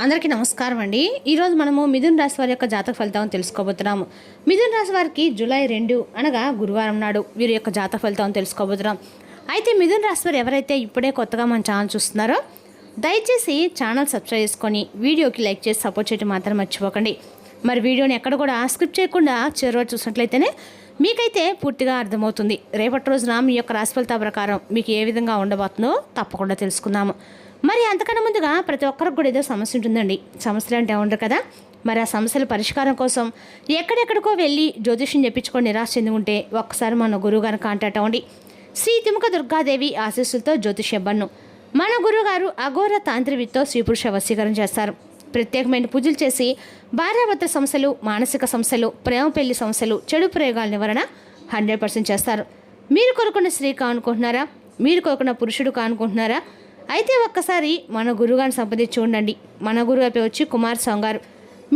అందరికీ నమస్కారం అండి. ఈరోజు మనము మిథున్ రాశి వారి యొక్క జాతక ఫలితాలను తెలుసుకోబోతున్నాము. మిథున్ రాశి వారికి జూలై 2 అనగా గురువారం నాడు వీరి యొక్క జాతక ఫలితాలను తెలుసుకోబోతున్నాం. అయితే మిథున్ రాశి వారు ఎవరైతే ఇప్పుడే కొత్తగా మన ఛానల్ చూస్తున్నారో దయచేసి ఛానల్ సబ్స్క్రైబ్ చేసుకొని వీడియోకి లైక్ చేసి సపోర్ట్ చేయడం మాత్రం మర్చిపోకండి. మరి వీడియోని ఎక్కడ కూడా స్కిప్ చేయకుండా చివరి చూసినట్లయితేనే మీకైతే పూర్తిగా అర్థమవుతుంది. రేపటి రోజున మీ యొక్క రాశి ఫలితాల ప్రకారం మీకు ఏ విధంగా ఉండబోతుందో తప్పకుండా తెలుసుకుందాము. మరి అంతకన్నా ముందుగా ప్రతి ఒక్కరికి కూడా ఏదో సమస్య ఉంటుందండి. సమస్యలు అంటే ఉండరు కదా. మరి ఆ సమస్యల పరిష్కారం కోసం ఎక్కడెక్కడికో వెళ్ళి జ్యోతిష్యం చెప్పించుకొని నిరాశ చెంది ఉంటే ఒక్కసారి మన గురువు గారిని కాంటాక్ట్ అవ్వండి. శ్రీ తిముక దుర్గాదేవి ఆశీస్సులతో జ్యోతిష్య బన్ను మన గురువుగారు అఘోర తాంత్రివితో స్త్రీ పురుష వశీకరణ చేస్తారు. ప్రత్యేకమైన పూజలు చేసి భార్యాభర్త సమస్యలు, మానసిక సమస్యలు, ప్రేమ పెళ్లి సమస్యలు, చెడు ప్రయోగాల నివారణ 100% చేస్తారు. మీరు కోరుకున్న స్త్రీ కానుకుంటున్నారా? మీరు కోరుకున్న పురుషుడు కానుకుంటున్నారా? అయితే ఒక్కసారి మన గురువుగారిని సంప్రదించి ఉండండి. మన గురువు వచ్చి కుమార్ స్వామి గారు.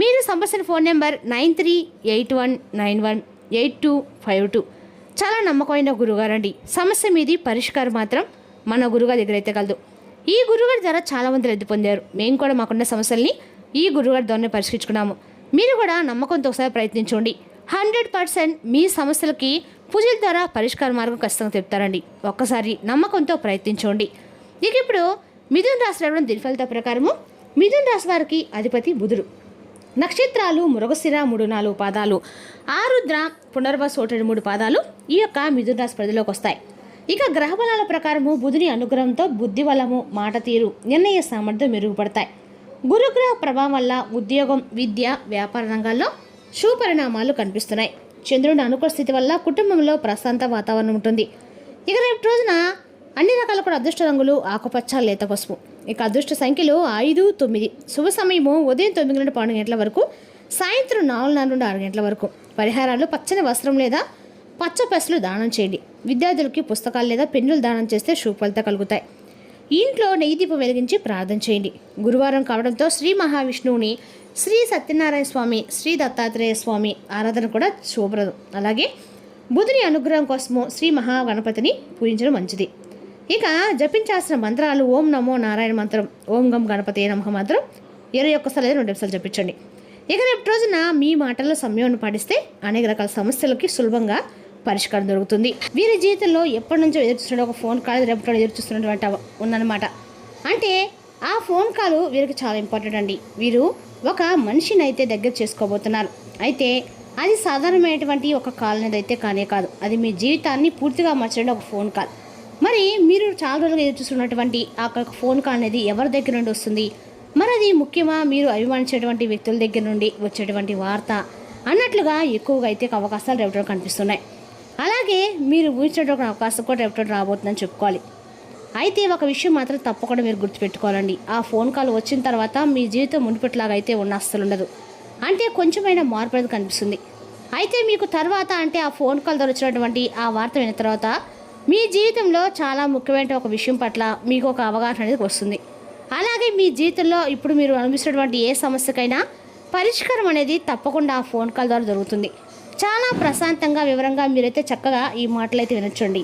మీరు సంప్రదించిన ఫోన్ నెంబర్ 9381918252. చాలా నమ్మకమైన గురువుగారు అండి. సమస్య మీది పరిష్కారం మాత్రం మన గురువుగారి దగ్గర అయితే కలదు. ఈ గురువుగారి ద్వారా చాలామంది లబ్ధి పొందారు. మేము కూడా మాకున్న సమస్యల్ని ఈ గురువుగారి ద్వారానే పరిష్కరించుకున్నాము. మీరు కూడా నమ్మకంతో ఒకసారి ప్రయత్నించండి. 100% మీ సమస్యలకి పూజల ద్వారా పరిష్కార మార్గం ఖచ్చితంగా చెప్తారండి. ఒక్కసారి నమ్మకంతో ప్రయత్నించండి. ఇక ఇప్పుడు మిథున్ రాశి రావడం దీని ఫలిత ప్రకారము మిథున్ రాశి వారికి అధిపతి బుధుడు. నక్షత్రాలు మృగశిర 3-4 పాదాలు, ఆరుద్ర పునర్వసు 1-3 పాదాలు ఈ యొక్క మిథున్ రాశి పరిధిలోకి వస్తాయి. ఇక గ్రహబలాల ప్రకారము బుధుని అనుగ్రహంతో బుద్ధి బలము, మాట తీరు, నిర్ణయ సామర్థ్యం మెరుగుపడతాయి. గురుగ్రహ ప్రభావం వల్ల ఉద్యోగం, విద్య, వ్యాపార రంగాల్లో శుభపరిణామాలు కనిపిస్తున్నాయి. చంద్రుడి అనుకూల స్థితి వల్ల కుటుంబంలో ప్రశాంత వాతావరణం ఉంటుంది. ఇక రేపు రోజున అన్ని రకాల కూడా అదృష్ట రంగులు ఆకుపచ్చ, లేత పసుపు. ఇక అదృష్ట సంఖ్యలు 5, 9. శుభ సమయము ఉదయం 9 నుండి 12 గంటల వరకు, సాయంత్రం 4 నుండి 6 గంటల వరకు. పరిహారాలు పచ్చని వస్త్రం లేదా పచ్చ పెసలు దానం చేయండి. విద్యార్థులకి పుస్తకాలు లేదా పెన్నులు దానం చేస్తే శుభ ఫలితాలు కలుగుతాయి. ఇంట్లో నెయ్యి దీపం వెలిగించి ప్రార్థన చేయండి. గురువారం కావడంతో శ్రీ మహావిష్ణువుని, శ్రీ సత్యనారాయణ స్వామి, శ్రీ దత్తాత్రేయ స్వామి ఆరాధన కూడా శుభప్రదం. అలాగే బుధుని అనుగ్రహం కోసము శ్రీ మహాగణపతిని పూజించడం మంచిది. ఇక జపించాల్సిన మంత్రాలు ఓం నమో నారాయణ మంత్రం, ఓం గం గణపతి నమః మంత్రం 21 సార్లు 2 నిమిషాలు జపించండి. ఇక రేపు రోజున మీ మాటల్లో సంయమనం పాటిస్తే అనేక రకాల సమస్యలకి సులభంగా పరిష్కారం దొరుకుతుంది. వీరి జీవితంలో ఎప్పటి నుంచో ఎదురుచూస్తున్న ఒక ఫోన్ కాల్ రేపటి ఎదురుచూస్తున్నటువంటి ఉందన్నమాట. అంటే ఆ ఫోన్ కాల్ వీరికి చాలా ఇంపార్టెంట్ అండి. వీరు ఒక మనిషిని అయితే దగ్గర చేసుకోబోతున్నారు. అయితే అది సాధారణమైనటువంటి ఒక కాల్ అనేది అయితే కానే కాదు. అది మీ జీవితాన్ని పూర్తిగా మార్చడం ఒక ఫోన్ కాల్. మరి మీరు చాలా రోజులుగా ఎదురు చూస్తున్నటువంటి ఆ ఫోన్ కాల్ అనేది ఎవరి దగ్గర నుండి వస్తుంది? మరి అది ముఖ్యమా, మీరు అభిమానించేటువంటి వ్యక్తుల దగ్గర నుండి వచ్చేటువంటి వార్త అన్నట్లుగా ఎక్కువగా అయితే అవకాశాలు రేపటి కనిపిస్తున్నాయి. అలాగే మీరు ఊహించినటువంటి అవకాశం కూడా రేపటి రాబోతుందని చెప్పుకోవాలి. అయితే ఒక విషయం మాత్రం తప్పకుండా మీరు గుర్తుపెట్టుకోవాలండి. ఆ ఫోన్ కాల్ వచ్చిన తర్వాత మీ జీవితం మునిపెట్లాగా అయితే ఉన్న అస్సలు ఉండదు. అంటే కొంచెమైనా మార్పు అనేది కనిపిస్తుంది. అయితే మీకు తర్వాత అంటే ఆ ఫోన్ కాల్ ద్వారా వచ్చినటువంటి ఆ వార్త విన్న తర్వాత మీ జీవితంలో చాలా ముఖ్యమైన ఒక విషయం పట్ల మీకు ఒక అవగాహన అనేది వస్తుంది. అలాగే మీ జీవితంలో ఇప్పుడు మీరు అనుభవిస్తున్నటువంటి ఏ సమస్యకైనా పరిష్కారం అనేది తప్పకుండా ఆ ఫోన్ కాల్ ద్వారా జరుగుతుంది. చాలా ప్రశాంతంగా వివరంగా మీరైతే చక్కగా ఈ మాటలు అయితే వినొచ్చండి.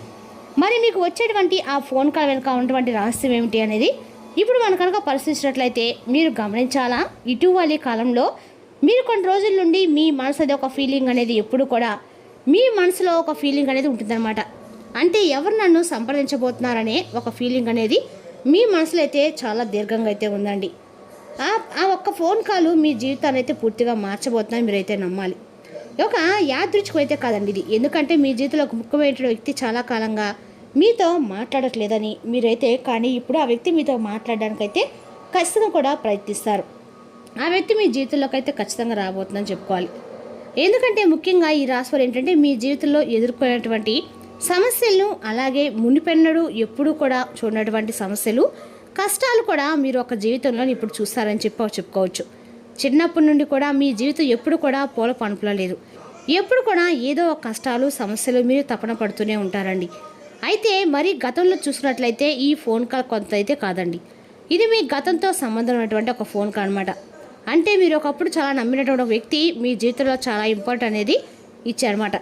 మరి మీకు వచ్చేటువంటి ఆ ఫోన్ కాల్ వెనుక ఉన్నటువంటి రహస్యం ఏమిటి అనేది ఇప్పుడు మనం కనుక పరిశీలించినట్లయితే మీరు గమనించాలా. ఇటీవలి కాలంలో మీరు కొన్ని రోజుల నుండి మీ మనసు అది ఒక ఫీలింగ్ అనేది ఎప్పుడు కూడా మీ మనసులో ఒక ఫీలింగ్ అనేది ఉంటుందన్నమాట. అంటే ఎవరు నన్ను సంప్రదించబోతున్నారనే ఒక ఫీలింగ్ అనేది మీ మనసులో అయితే చాలా దీర్ఘంగా అయితే ఉందండి. ఆ ఒక్క ఫోన్ కాల్ మీ జీవితాన్ని అయితే పూర్తిగా మార్చబోతున్నాయి. మీరైతే నమ్మాలి. ఒక యాదృచ్ఛికం అయితే కాదండి ఇది. ఎందుకంటే మీ జీవితంలో ఒక ముఖ్యమైన వ్యక్తి చాలా కాలంగా మీతో మాట్లాడట్లేదని మీరైతే, కానీ ఇప్పుడు ఆ వ్యక్తి మీతో మాట్లాడడానికైతే ఖచ్చితంగా కూడా ప్రయత్నిస్తారు. ఆ వ్యక్తి మీ జీవితంలోకి అయితే ఖచ్చితంగా రాబోతుందని చెప్పుకోవాలి. ఎందుకంటే ముఖ్యంగా ఈ రాశివారు ఏంటంటే మీ జీవితంలో ఎదుర్కొనేటువంటి సమస్యలను, అలాగే మునిపెన్నడు ఎప్పుడూ కూడా చూడనటువంటి సమస్యలు, కష్టాలు కూడా మీరు ఒక జీవితంలో ఇప్పుడు చూస్తారని చెప్పుకోవచ్చు. చిన్నప్పటి నుండి కూడా మీ జీవితం ఎప్పుడు కూడా పూల పనుపులో లేదు. ఎప్పుడు కూడా ఏదో ఒక కష్టాలు, సమస్యలు మీరు తపన పడుతూనే ఉంటారండి. అయితే మరి గతంలో చూసినట్లయితే ఈ ఫోన్ కాల్ కొంత అయితే కాదండి. ఇది మీ గతంతో సంబంధం ఉన్నటువంటి ఒక ఫోన్ కాల్ అనమాట. అంటే మీరు ఒకప్పుడు చాలా నమ్మినటువంటి ఒక వ్యక్తి మీ జీవితంలో చాలా ఇంపార్టెంట్ అనేది ఇచ్చారన్నమాట.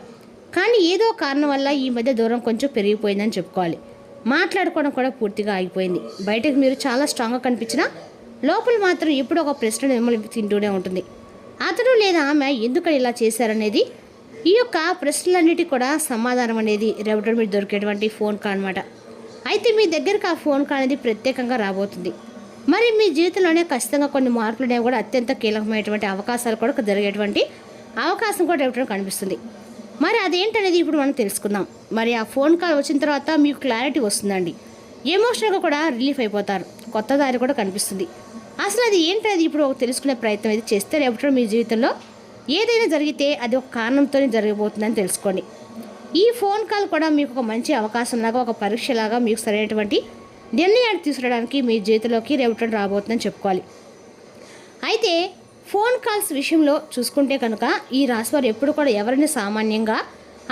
కానీ ఏదో కారణం వల్ల ఈ మధ్య దూరం కొంచెం పెరిగిపోయిందని చెప్పుకోవాలి. మాట్లాడుకోవడం కూడా పూర్తిగా ఆగిపోయింది. బయటకు మీరు చాలా స్ట్రాంగ్గా కనిపించినా లోపల మాత్రం ఎప్పుడు ఒక ప్రశ్న మిమ్మల్ని తింటూనే ఉంటుంది. అతడు లేదా ఆమె ఎందుకని ఇలా చేశారనేది, ఈ యొక్క ప్రశ్నలన్నిటికీ కూడా సమాధానం అనేది రేపటి మీరు దొరికేటువంటి ఫోన్ కాల్ అనమాట. అయితే మీ దగ్గరకు ఆ ఫోన్ కాల్ అనేది ప్రత్యేకంగా రాబోతుంది. మరి మీ జీవితంలోనే ఖచ్చితంగా కొన్ని మార్పులు అనేవి కూడా అత్యంత కీలకమైనటువంటి అవకాశాలు కూడా జరిగేటువంటి అవకాశం కూడా రేపటి కనిపిస్తుంది. మరి అదేంటనేది ఇప్పుడు మనం తెలుసుకుందాం. మరి ఆ ఫోన్ కాల్ వచ్చిన తర్వాత మీకు క్లారిటీ వస్తుందండి. ఎమోషనల్గా కూడా రిలీఫ్ అయిపోతారు. కొత్త దారి కూడా కనిపిస్తుంది. అసలు అది ఏంటనేది ఇప్పుడు తెలుసుకునే ప్రయత్నం అయితే చేస్తే రేపటి మీ జీవితంలో ఏదైనా జరిగితే అది ఒక కారణంతోనే జరగబోతుందని తెలుసుకోండి. ఈ ఫోన్ కాల్ కూడా మీకు ఒక మంచి అవకాశం లాగా, ఒక పరీక్షలాగా మీకు సరైనటువంటి నిర్ణయాన్ని తీసుకురావడానికి మీ జీవితంలోకి రేపటి రాబోతుందని చెప్పుకోవాలి. అయితే ఫోన్ కాల్స్ విషయంలో చూసుకుంటే కనుక ఈ రాశివారు ఎప్పుడు కూడా ఎవరిని సామాన్యంగా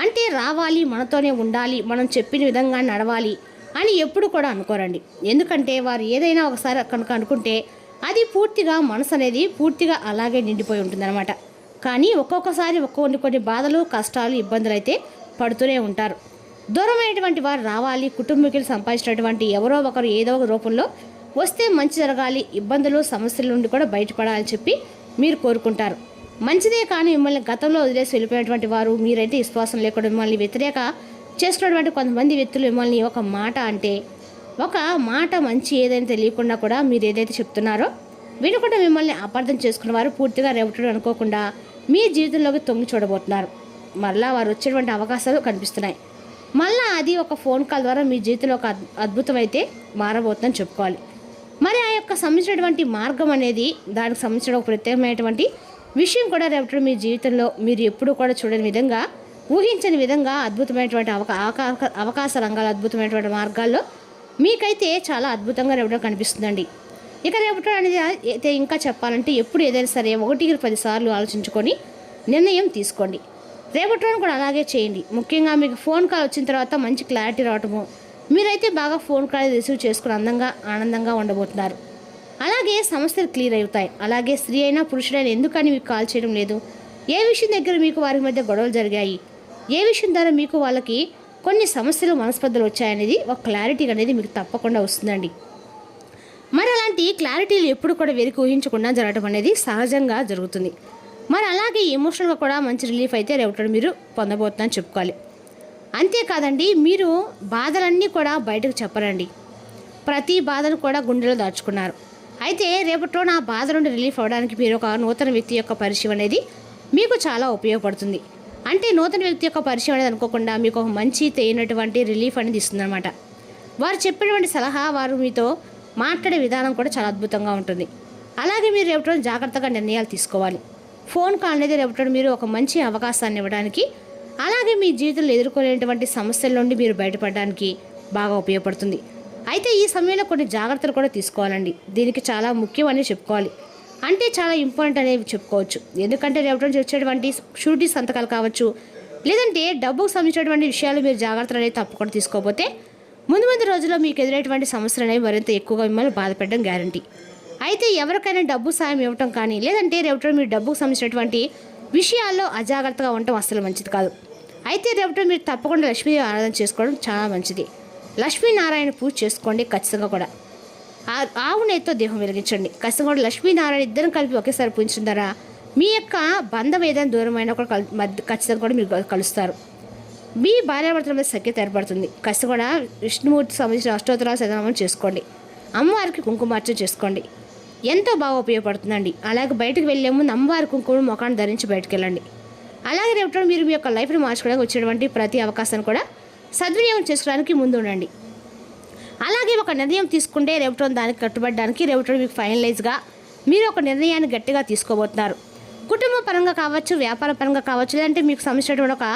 అంటే రావాలి, మనతోనే ఉండాలి, మనం చెప్పిన విధంగా నడవాలి అని ఎప్పుడు కూడా అనుకోరండి. ఎందుకంటే వారు ఏదైనా ఒకసారి కనుక అనుకుంటే అది పూర్తిగా మనసు అనేది పూర్తిగా అలాగే నిండిపోయి ఉంటుందన్నమాట. కానీ ఒక్కొక్కసారి కొన్ని బాధలు, కష్టాలు, ఇబ్బందులు అయితే పడుతూనే ఉంటారు. దూరమైనటువంటి వారు రావాలి, కుటుంబీకులు సంపాదించినటువంటి ఎవరో ఒకరు ఏదో ఒక రూపంలో వస్తే మంచి జరగాలి, ఇబ్బందులు సమస్యల నుండి కూడా బయటపడాలని చెప్పి మీరు కోరుకుంటారు. మంచిదే. కానీ మిమ్మల్ని గతంలో వదిలేసి వెళ్ళిపోయినటువంటి వారు, మీరైతే విశ్వాసం లేకుండా మిమ్మల్ని వ్యతిరేక చేస్తున్నటువంటి కొంతమంది వ్యక్తులు మిమ్మల్ని ఒక మాట అంటే ఒక మాట మంచి ఏదైనా తెలియకుండా కూడా మీరు ఏదైతే చెప్తున్నారో వినకుండా మిమ్మల్ని అపార్థం చేసుకున్న వారు పూర్తిగా రేపటి అనుకోకుండా మీ జీవితంలోకి తొంగి చూడబోతున్నారు. మళ్ళీ వారు వచ్చేటువంటి అవకాశాలు కనిపిస్తున్నాయి. మళ్ళీ అది ఒక ఫోన్ కాల్ ద్వారా మీ జీవితంలో ఒక అద్భుతం అయితే మారబోతుందని చెప్పుకోవాలి. మరి ఆ యొక్క సంబంధించినటువంటి మార్గం అనేది, దానికి సంబంధించిన ఒక ప్రత్యేకమైనటువంటి విషయం కూడా రేపటి మీ జీవితంలో మీరు ఎప్పుడూ కూడా చూడని విధంగా, ఊహించని విధంగా అద్భుతమైనటువంటి అవకాశ రంగాలు, అద్భుతమైనటువంటి మార్గాల్లో మీకైతే చాలా అద్భుతంగా రేపటి కనిపిస్తుందండి. ఇక రేపటి అనేది అయితే ఇంకా చెప్పాలంటే ఎప్పుడు ఏదైనా సరే 1-10 సార్లు ఆలోచించుకొని నిర్ణయం తీసుకోండి. రేపటి కూడా అలాగే చేయండి. ముఖ్యంగా మీకు ఫోన్ కాల్ వచ్చిన తర్వాత మంచి క్లారిటీ రావటము, మీరైతే బాగా ఫోన్ కాల్ రిసీవ్ చేసుకుని ఆనందంగా ఉండబోతున్నారు. అలాగే సమస్యలు క్లియర్ అవుతాయి. అలాగే స్త్రీ అయినా పురుషుడైనా ఎందుకని మీకు కాల్ చేయడం లేదు, ఏ విషయం దగ్గర మీకు వారి మధ్య గొడవలు జరిగాయి, ఏ విషయం ద్వారా మీకు వాళ్ళకి కొన్ని సమస్యలు, మనస్పర్ధలు వచ్చాయనేది ఒక క్లారిటీ అనేది మీకు తప్పకుండా వస్తుందండి. మరి అలాంటి క్లారిటీలు ఎప్పుడు కూడా వెరికి ఊహించకుండా జరగడం అనేది సహజంగా జరుగుతుంది. మరి అలాగే ఎమోషనల్గా కూడా మంచి రిలీఫ్ అయితే రేపటి మీరు పొందబోతుందని చెప్పుకోవాలి. అంతేకాదండి, మీరు బాధలన్నీ కూడా బయటకు చెప్పరండి. ప్రతి బాధను కూడా గుండెలో దాచుకున్నారు. అయితే రేపటి నా బాధ నుండి రిలీఫ్ అవ్వడానికి మీరు ఒక నూతన వ్యక్తి యొక్క పరిచయం అనేది మీకు చాలా ఉపయోగపడుతుంది. అంటే నూతన వ్యక్తి యొక్క పరిచయం అనేది అనుకోకుండా మీకు ఒక మంచి తేనటువంటి రిలీఫ్ అనేది ఇస్తుందన్నమాట. వారు చెప్పినటువంటి సలహా, వారు మీతో మాట్లాడే విధానం కూడా చాలా అద్భుతంగా ఉంటుంది. అలాగే మీరు రేపటి జాగ్రత్తగా నిర్ణయాలు తీసుకోవాలి. ఫోన్ కాల్ అనేది రేపటి మీరు ఒక మంచి అవకాశాన్ని ఇవ్వడానికి, అలాగే మీ జీవితంలో ఎదుర్కొనేటువంటి సమస్యల నుండి మీరు బయటపడడానికి బాగా ఉపయోగపడుతుంది. అయితే ఈ సమయంలో కొన్ని జాగ్రత్తలు కూడా తీసుకోవాలండి. దీనికి చాలా ముఖ్యమని చెప్పుకోవాలి. అంటే చాలా ఇంపార్టెంట్ అనేవి చెప్పుకోవచ్చు. ఎందుకంటే రేపటి నుంచి వచ్చేటువంటి షూరిటీ సంతకాలు కావచ్చు, లేదంటే డబ్బుకు సంబంధించినటువంటి విషయాలు మీరు జాగ్రత్తలు అనేది తప్పకుండా తీసుకోకపోతే ముందు రోజుల్లో మీకు ఎదురైనటువంటి సమస్యలు అనేవి మరింత ఎక్కువగా మిమ్మల్ని బాధపెట్టడం గ్యారంటీ. అయితే ఎవరికైనా డబ్బు సాయం ఇవ్వటం కానీ, లేదంటే రేపటి మీరు డబ్బుకు సంబంధించినటువంటి విషయాల్లో అజాగ్రత్తగా ఉండటం అస్సలు మంచిది కాదు. అయితే రేపటి మీరు తప్పకుండా లక్ష్మీ ఆరాధన చేసుకోవడం చాలా మంచిది. లక్ష్మీనారాయణ పూజ చేసుకోండి. ఖచ్చితంగా కూడా ఆవు నెయ్యితో దీపం వెలిగించండి. ఖచ్చితంగా కూడా లక్ష్మీనారాయణ ఇద్దరం కలిపి ఒకేసారి పూజించిన ద్వారా మీ యొక్క బంధం ఏదైనా దూరమైన కూడా ఖచ్చితంగా కూడా మీరు కలుస్తారు. మీ భార్యాభర్తల మీద సఖ్యత ఏర్పడుతుంది. ఖచ్చితంగా కూడా విష్ణుమూర్తి సంబంధించిన అష్టోత్తరాలు శతనామం చేసుకోండి. అమ్మవారికి కుంకుమార్చన చేసుకోండి. ఎంతో బాగా ఉపయోగపడుతుందండి. అలాగే బయటకు వెళ్ళే ముందు అమ్మవారి కుంకుమ ముఖాన్ని ధరించి బయటకు వెళ్ళండి. అలాగే రేపటి మీరు మీ యొక్క లైఫ్ని మార్చుకోవడానికి వచ్చేటువంటి ప్రతి అవకాశాన్ని కూడా సద్వినియోగం చేసుకోవడానికి ముందు ఉండండి. అలాగే ఒక నిర్ణయం తీసుకుంటే రేపటి దానికి కట్టుబడడానికి రేపటి మీకు ఫైనలైజ్గా మీరు ఒక నిర్ణయాన్ని గట్టిగా తీసుకోబోతున్నారు. కుటుంబ పరంగా కావచ్చు, వ్యాపార పరంగా కావచ్చు, లేదంటే మీకు సంబంధించినటువంటి ఒక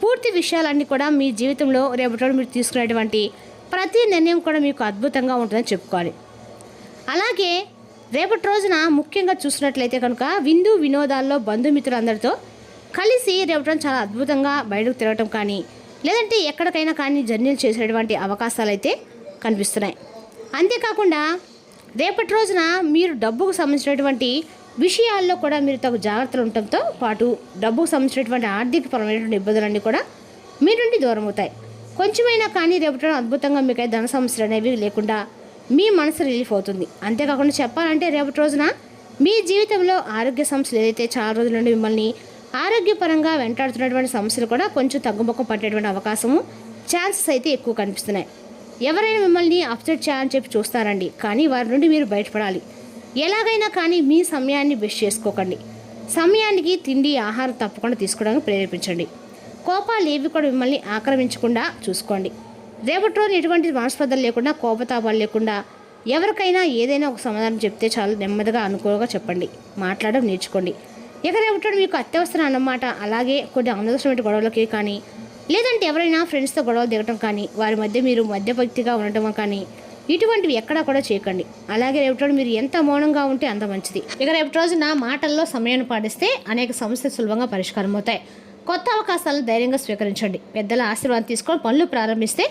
పూర్తి విషయాలన్నీ కూడా మీ జీవితంలో రేపటి మీరు తీసుకునేటువంటి ప్రతి నిర్ణయం కూడా మీకు అద్భుతంగా ఉంటుందని చెప్పుకోవాలి. అలాగే రేపటి రోజున ముఖ్యంగా చూసినట్లయితే కనుక విందు వినోదాల్లో బంధుమిత్రులందరితో కలిసి రేపటి చాలా అద్భుతంగా బయటకు తిరగటం కానీ, లేదంటే ఎక్కడికైనా కానీ జర్నీలు చేసేటువంటి అవకాశాలు అయితే కనిపిస్తున్నాయి. అంతేకాకుండా రేపటి రోజున మీరు డబ్బుకు సంబంధించినటువంటి విషయాల్లో కూడా మీరు తగు జాగ్రత్తలు ఉండటంతో పాటు డబ్బుకు సంబంధించినటువంటి ఆర్థికపరమైనటువంటి ఇబ్బందులన్నీ కూడా మీ నుండి దూరం అవుతాయి. కొంచెమైనా కానీ రేపటి అద్భుతంగా మీకైతే ధన సమస్యలు అనేవి లేకుండా మీ మనసు రిలీఫ్ అవుతుంది. అంతేకాకుండా చెప్పాలంటే రేపటి రోజున మీ జీవితంలో ఆరోగ్య సమస్యలు ఏదైతే చాలా రోజుల నుండి మిమ్మల్ని ఆరోగ్యపరంగా వెంటాడుతున్నటువంటి సమస్యలు కూడా కొంచెం తగ్గుముఖం పట్టేటువంటి అవకాశము ఛాన్సెస్ అయితే ఎక్కువ కనిపిస్తున్నాయి. ఎవరైనా మిమ్మల్ని అప్సెట్ చేయాలని చెప్పి చూస్తారండి, కానీ వారి నుండి మీరు బయటపడాలి. ఎలాగైనా కానీ మీ సమయాన్ని బెస్ట్ చేసుకోకండి. సమయానికి తిండి ఆహారం తప్పకుండా తీసుకోవడానికి ప్రేరేపించండి. కోపాలు ఏవి కూడా మిమ్మల్ని ఆక్రమించకుండా చూసుకోండి. రేపటి రోజు ఎటువంటి మనస్పర్ధలు లేకుండా, కోపతాపాలు లేకుండా ఎవరికైనా ఏదైనా ఒక సమాధానం చెప్తే చాలు, నెమ్మదిగా అనుకూలంగా చెప్పండి. మాట్లాడడం నేర్చుకోండి. ఇక రేపటి మీకు అత్యవసరం అన్నమాట. అలాగే కొన్ని అనవసరమైన గొడవలకి కానీ, లేదంటే ఎవరైనా ఫ్రెండ్స్తో గొడవలు దిగటం కానీ, వారి మధ్య మీరు మధ్యవర్తిగా ఉండటం కానీ, ఇటువంటివి ఎక్కడా కూడా చేయకండి. అలాగే రేపటి మీరు ఎంత మౌనంగా ఉంటే అంత మంచిది. ఇక రేపటి రోజున మాటల్లో సమయాన్ని పాటిస్తే అనేక సమస్యలు సులభంగా పరిష్కారం అవుతాయి. కొత్త అవకాశాలను ధైర్యంగా స్వీకరించండి. పెద్దల ఆశీర్వాదం తీసుకొని పనులు ప్రారంభిస్తే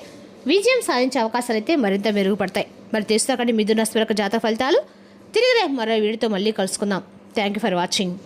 విజయం సాధించే అవకాశాలు అయితే మరింత మెరుగుపడతాయి. మరి తెలుసుకోకండి మిథున రాశి జాతక ఫలితాలు. తిరిగి రేపు మరో వీడియోతో మళ్ళీ కలుసుకుందాం. Thank you for watching.